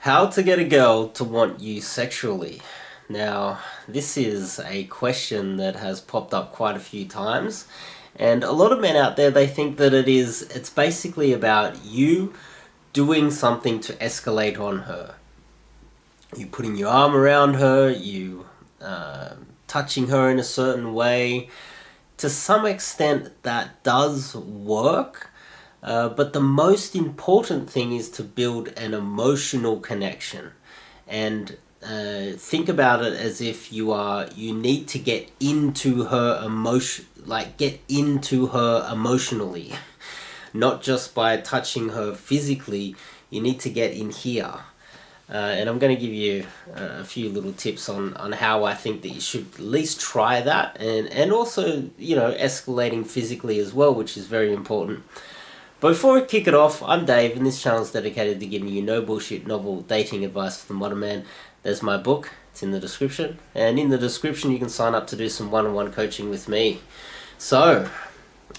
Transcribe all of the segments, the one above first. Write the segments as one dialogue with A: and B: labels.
A: How to get a girl to want you sexually. Now, this is a question that has popped up quite a few times, and a lot of men out there, they think that it's basically about you doing something to escalate on her. You putting your arm around her, you touching her in a certain way. To some extent, that does work. But the most important thing is to build an emotional connection, and think about it as if you need to get into her get into her emotionally, not just by touching her physically. You need to get in here. And I'm going to give you a few little tips on how I think that you should at least try that, and also, escalating physically as well, which is very important. But before we kick it off, I'm Dave, and this channel is dedicated to giving you no bullshit novel dating advice for the modern man. There's my book, it's in the description, and in the description you can sign up to do some one-on-one coaching with me. So,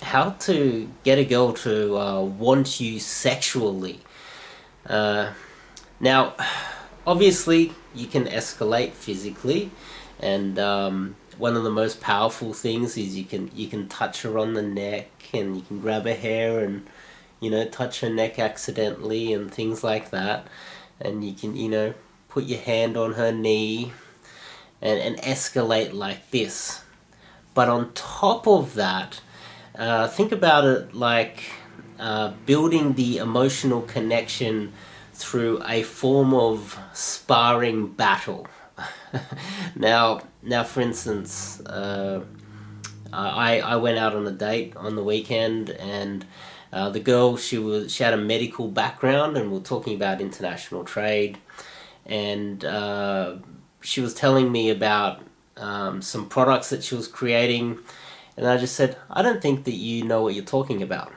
A: how to get a girl to want you sexually. Now, obviously, you can escalate physically, and one of the most powerful things is you can touch her on the neck, and you can grab her hair and touch her neck accidentally and things like that, and you can put your hand on her knee and escalate like this. But on top of that, think about it like building the emotional connection through a form of sparring battle. now, for instance, I went out on a date on the weekend, and the girl, she had a medical background, and we we're talking about international trade, and she was telling me about some products that she was creating, and I just said, I don't think that you know what you're talking about.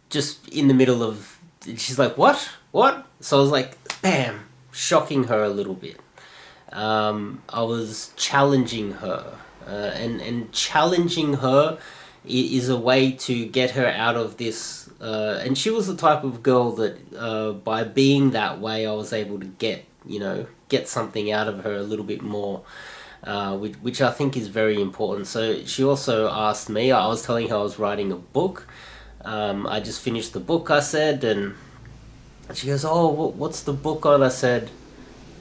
A: Just in the middle of, she's like, what? So I was like, bam, shocking her a little bit. I was challenging her, and challenging her is a way to get her out of this. And she was the type of girl that, by being that way, I was able to get something out of her a little bit more, which I think is very important. So she also asked me. I was telling her I was writing a book. I just finished the book, I said, and she goes, "Oh, what's the book on?" I said,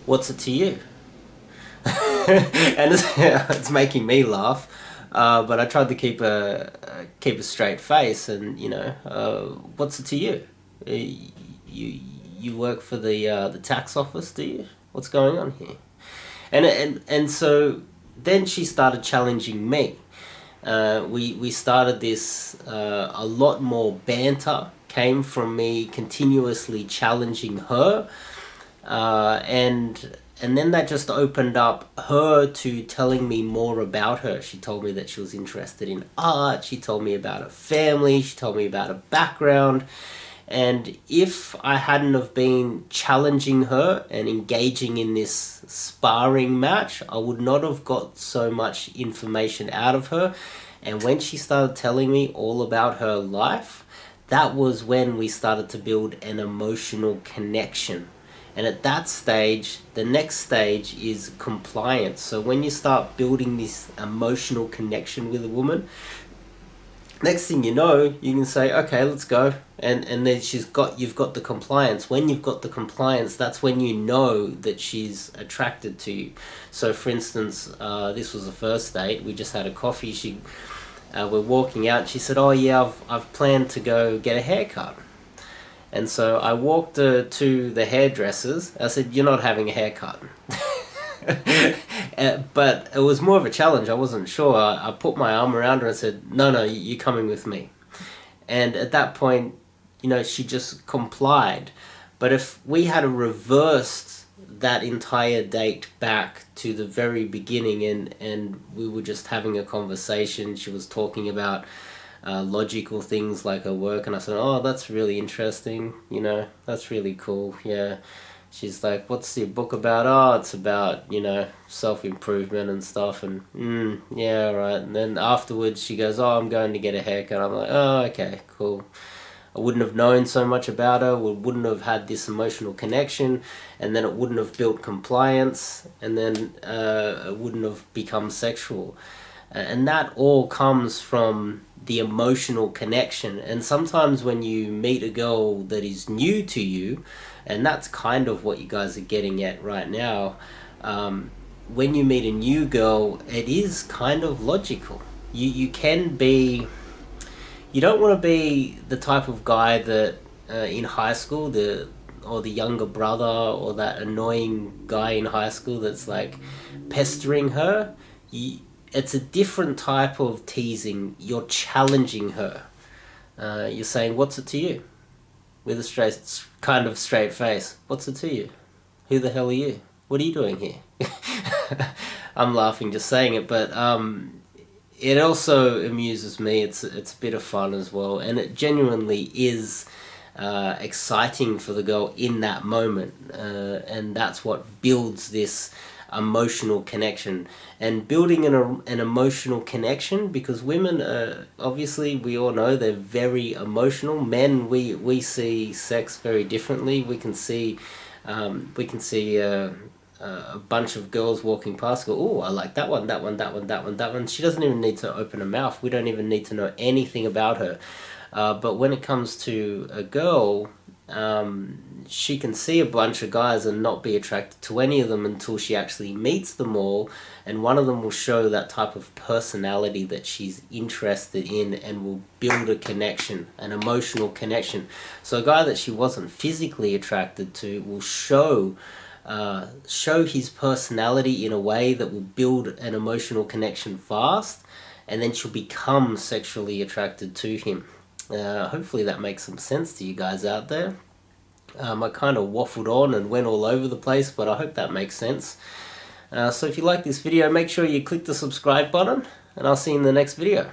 A: "What's it to you?" And it's making me laugh, but I tried to keep a straight face, and what's it to you? You work for the tax office, do you? What's going on here? And so then she started challenging me. We started this, a lot more banter came from me continuously challenging her, and then that just opened up her to telling me more about her. She told me that she was interested in art, she told me about her family, she told me about her background. And if I hadn't have been challenging her and engaging in this sparring match, I would not have got so much information out of her. And when she started telling me all about her life, that was when we started to build an emotional connection. And at that stage, the next stage is compliance. So when you start building this emotional connection with a woman, next thing you know, you can say, okay, let's go. And then you've got the compliance. When you've got the compliance, that's when you know that she's attracted to you. So for instance, this was the first date. We just had a coffee. We're walking out. She said, "Oh yeah, I've planned to go get a haircut." And so I walked to the hairdressers. I said, "You're not having a haircut." But it was more of a challenge. I wasn't sure. I put my arm around her and said, no, you're coming with me. And at that point, she just complied. But if we had reversed that entire date back to the very beginning, and we were just having a conversation, she was talking about logical things like her work, and I said, "Oh, that's really interesting, that's really cool, yeah." She's like, "What's your book about?" "Oh, it's about, self-improvement and stuff." And, yeah, right. And then afterwards she goes, "Oh, I'm going to get a haircut." I'm like, "Oh, okay, cool." I wouldn't have known so much about her, we wouldn't have had this emotional connection, and then it wouldn't have built compliance, and then it wouldn't have become sexual. And that all comes from the emotional connection. And sometimes when you meet a girl that is new to you, and that's kind of what you guys are getting at right now, when you meet a new girl, it is kind of logical. You can be, you don't want to be the type of guy that in high school, or the younger brother, or that annoying guy in high school that's like pestering her. It's a different type of teasing. You're challenging her. You're saying, "What's it to you?" With a straight face. "What's it to you? Who the hell are you? What are you doing here?" I'm laughing just saying it, but it also amuses me. It's a bit of fun as well, and it genuinely is exciting for the girl in that moment, and that's what builds this emotional connection. And building an emotional connection, because women obviously, we all know they're very emotional. Men, we see sex very differently. We can see a bunch of girls walking past, go, "Oh, I like that one, that one, that one, that one, that one." She doesn't even need to open her mouth. We don't even need to know anything about her. But when it comes to a girl, she can see a bunch of guys and not be attracted to any of them until she actually meets them all, and one of them will show that type of personality that she's interested in, and will build a connection, an emotional connection. So a guy that she wasn't physically attracted to will show his personality in a way that will build an emotional connection fast, and then she'll become sexually attracted to him. Hopefully that makes some sense to you guys out there. I kind of waffled on and went all over the place, but I hope that makes sense. So if you like this video, make sure you click the subscribe button, and I'll see you in the next video.